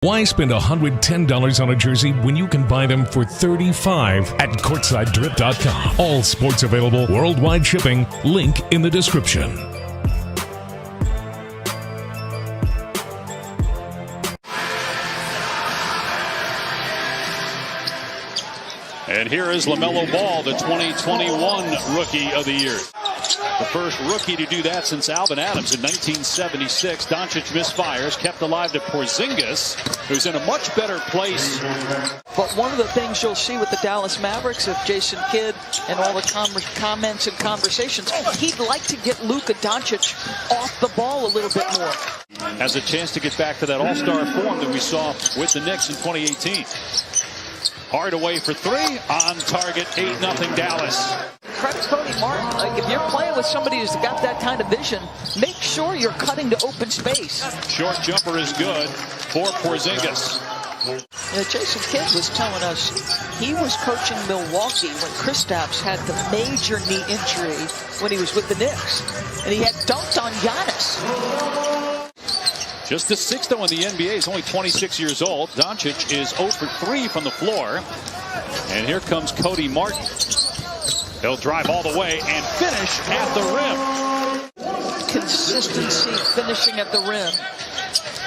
Why spend $110 on a jersey when you can buy them for $35 at CourtsideDrip.com? All sports available, worldwide shipping. Link in the description. And here is LaMelo Ball, the 2021 Rookie of the Year. The first rookie to do that since Alvin Adams in 1976. Doncic misfires, kept alive to Porzingis, who's in a much better place. But one of the things you'll see with the Dallas Mavericks, if Jason Kidd and all the comments and conversations, he'd like to get Luka Doncic off the ball a little bit more. Has a chance to get back to that all-star form that we saw with the Knicks in 2018. Hardaway for three, on target, 8-0 Dallas. Credit Cody Martin. Like, if you're playing with somebody who's got that kind of vision, make sure you're cutting to open space. Short jumper is good for Porzingis. Jason Kidd was telling us he was coaching Milwaukee when Kristaps had the major knee injury when he was with the Knicks. And he had dunked on Giannis. Just the sixth, though, in the NBA. He's only 26 years old. Doncic is 0 for 3 from the floor. And here comes Cody Martin. He'll drive all the way and finish at the rim. Consistency finishing at the rim.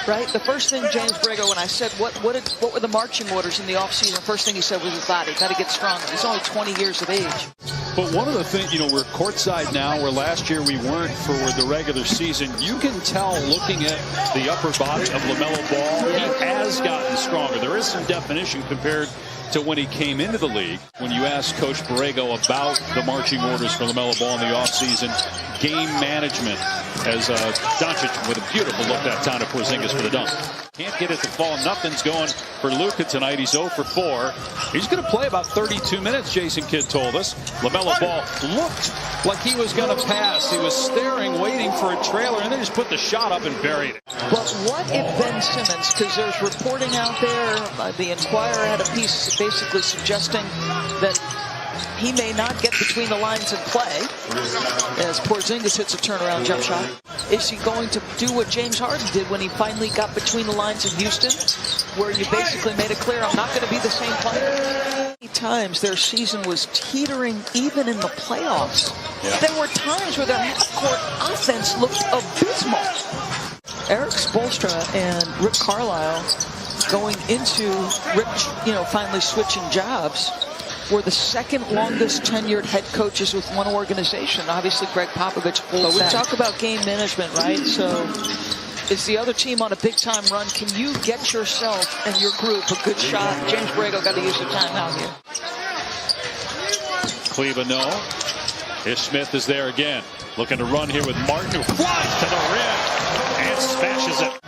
Right? The first thing James Borrego, when I said, what were the marching orders in the offseason, first thing he said was his body. Got to get stronger. He's only 20 years of age. But one of the things, we're courtside now, where last year we weren't for the regular season. You can tell, looking at the upper body of LaMelo Ball, he has gotten stronger. There is some definition compared to when he came into the league. When you ask Coach Borrego about the marching orders for LaMelo Ball in the offseason, game management, as Doncic with a beautiful look that time to Porzingis for the dunk. Can't get it to fall. Nothing's going for Luka tonight. He's 0 for 4. He's going to play about 32 minutes, Jason Kidd told us. LaMelo Ball looked like he was going to pass. He was staring, waiting for a trailer, and then just put the shot up and buried it. But what if Ben Simmons, because there's reporting out there, the Inquirer had a piece basically suggesting that he may not get between the lines and play as Porzingis hits a turnaround jump shot. Is he going to do what James Harden did when he finally got between the lines in Houston, where you basically made it clear, I'm not going to be the same player? Many times their season was teetering even in the playoffs. Yeah. There were times where their half-court offense looked abysmal. Eric Spoelstra and Rick Carlisle going into Rick, finally switching jobs, were the second longest tenured head coaches with one organization. Obviously, Greg Popovich holds that. We talk about game management, right? So is the other team on a big-time run? Can you get yourself and your group a good shot? James Borrego got to use the timeout here. Cleveland, no. Ish Smith is there again. Looking to run here with Martin, who flies to the rim and smashes it.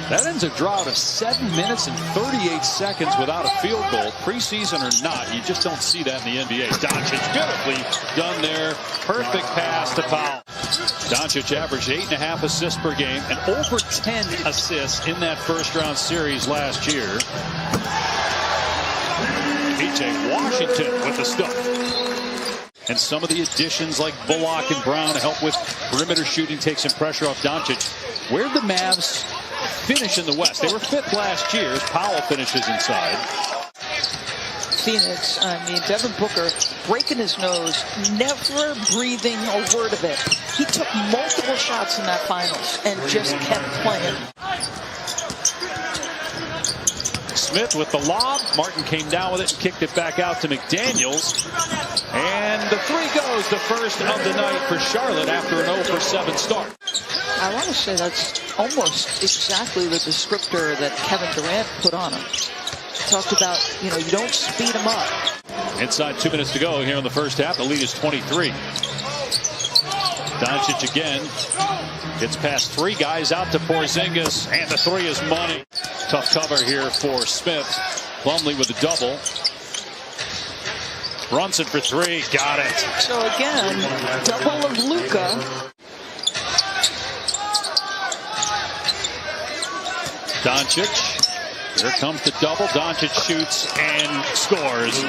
That ends a drought of 7 minutes and 38 seconds without a field goal. Preseason or not, you just don't see that in the NBA. Doncic beautifully done there. Perfect pass to Powell. Doncic averaged 8.5 assists per game and over 10 assists in that first-round series last year. P.J. Washington with the stuff. And some of the additions like Bullock and Brown help with perimeter shooting, take some pressure off Doncic. Where'd the Mavs finish in the West? They were 5th last year. Powell finishes inside. Phoenix, Devin Booker breaking his nose, never breathing a word of it. He took multiple shots in that finals and just kept playing. Smith with the lob. Martin came down with it and kicked it back out to McDaniels. And the three goes, the first of the night for Charlotte after an 0 for 7 start. I want to say that's almost exactly the descriptor that Kevin Durant put on him. Talked about, you don't speed him up. Inside 2 minutes to go here in the first half. The lead is 23. Doncic again. Gets past 3 guys out to Porzingis. And the 3 is money. Tough cover here for Smith. Plumlee with a double. Brunson for 3. Got it. So again, double of Luka. Doncic. Here comes the double. Doncic shoots and scores.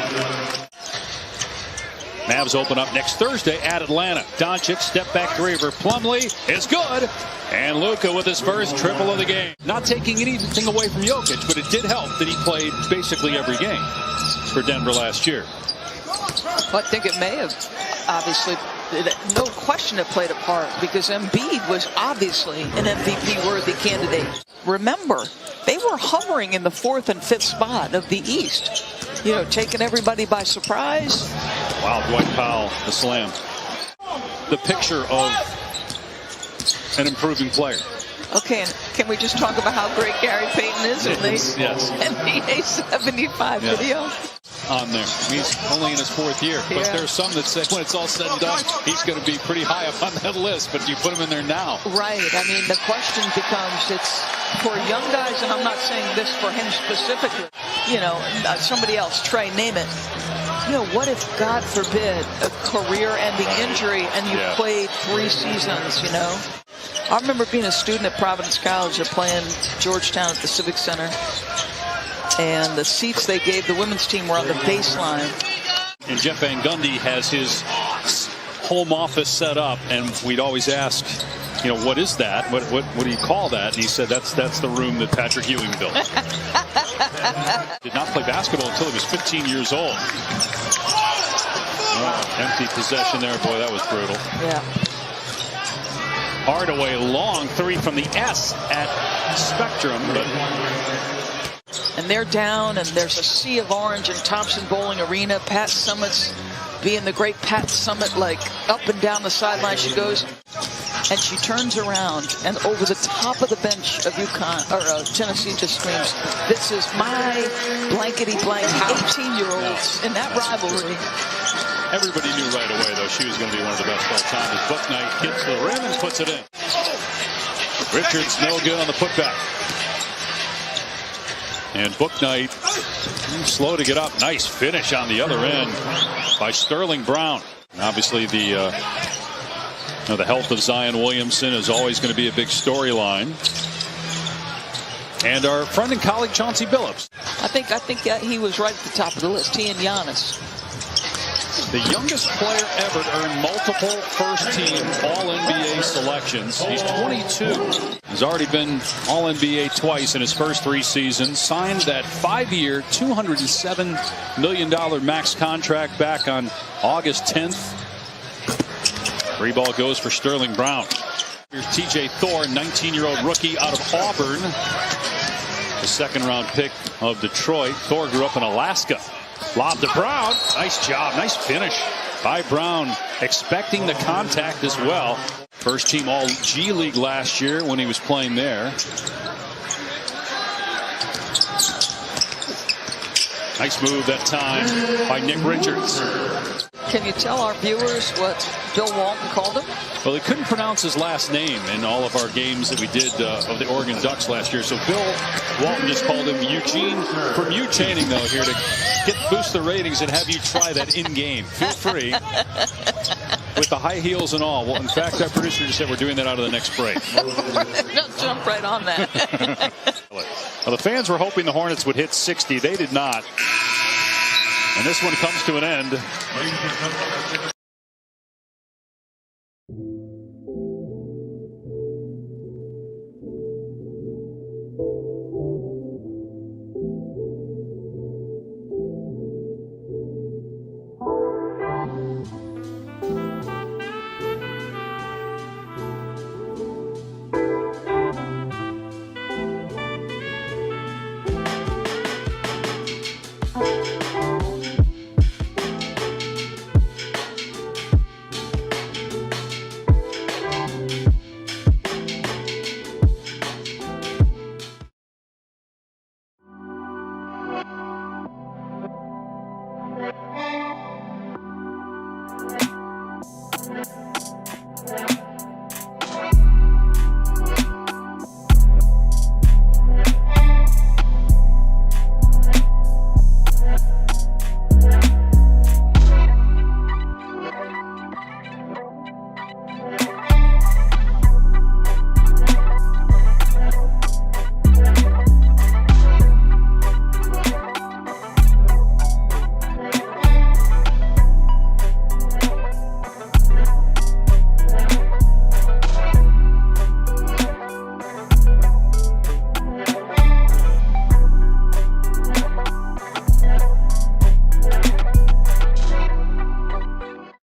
Mavs open up next Thursday at Atlanta. Doncic, step back three for Plumlee is good. And Luka with his first triple of the game. Not taking anything away from Jokic, but it did help that he played basically every game for Denver last year. Well, I think it may have, obviously, no question it played a part, because Embiid was obviously an MVP-worthy candidate. Remember, they were hovering in the 4th and 5th spot of the East. You know, taking everybody by surprise. Wow, Dwight Powell, the slam. The picture of an improving player. Okay, and can we just talk about how great Gary Payton is in the NBA 75 video? On there. He's only in his 4th year, but there's some that say when it's all said and done, he's going to be pretty high up on that list, but you put him in there now. Right. I mean, the question becomes, it's for young guys, and I'm not saying this for him specifically, you know, somebody else, Trey, name it. You know, what if, God forbid, a career-ending injury and you played 3 seasons, you know? I remember being a student at Providence College. They're playing Georgetown at the Civic Center. And the seats they gave the women's team were on the baseline. And Jeff Van Gundy has his home office set up, and we'd always ask, you know, what is that? What do you call that? And he said that's the room that Patrick Ewing built. Did not play basketball until he was 15 years old. Oh, empty possession there. Boy, that was brutal. Yeah. Hardaway, long three from the S at Spectrum, but... And they're down, and there's a sea of orange in Thompson Bowling Arena. Pat Summitt's being the great Pat Summitt, like up and down the sideline she goes. And she turns around, and over the top of the bench of Tennessee just screams, "This is my blankety-blank 18-year-olds in that rivalry." Everybody knew right away, though, she was going to be one of the best all time. As Bouknight gets to the rim and puts it in. Richards no good on the putback. And Bouknight slow to get up. Nice finish on the other end by Sterling Brown. And obviously the health of Zion Williamson is always going to be a big storyline. And our friend and colleague Chauncey Billups. I think he was right at the top of the list. He and Giannis. The youngest player ever to earn multiple first-team All-NBA selections. He's 22. He's already been All-NBA twice in his first 3 seasons. Signed that 5-year, $207 million max contract back on August 10th. Free ball goes for Sterling Brown. Here's T.J. Thor, 19-year-old rookie out of Auburn. The 2nd-round pick of Detroit. Thor grew up in Alaska. Lob to Brown. Nice job. Nice finish by Brown. Expecting the contact as well. First team All G League last year when he was playing there. Nice move that time by Nick Richards. Can you tell our viewers what Bill Walton called him? Well, they couldn't pronounce his last name in all of our games that we did of the Oregon Ducks last year. So Bill Walton just called him Eugene for mutating, though, here to boost the ratings and have you try that in-game. Feel free. With the high heels and all. Well, in fact, our producer just said we're doing that out of the next break. Don't jump right on that. Well, the fans were hoping the Hornets would hit 60. They did not. And this one comes to an end.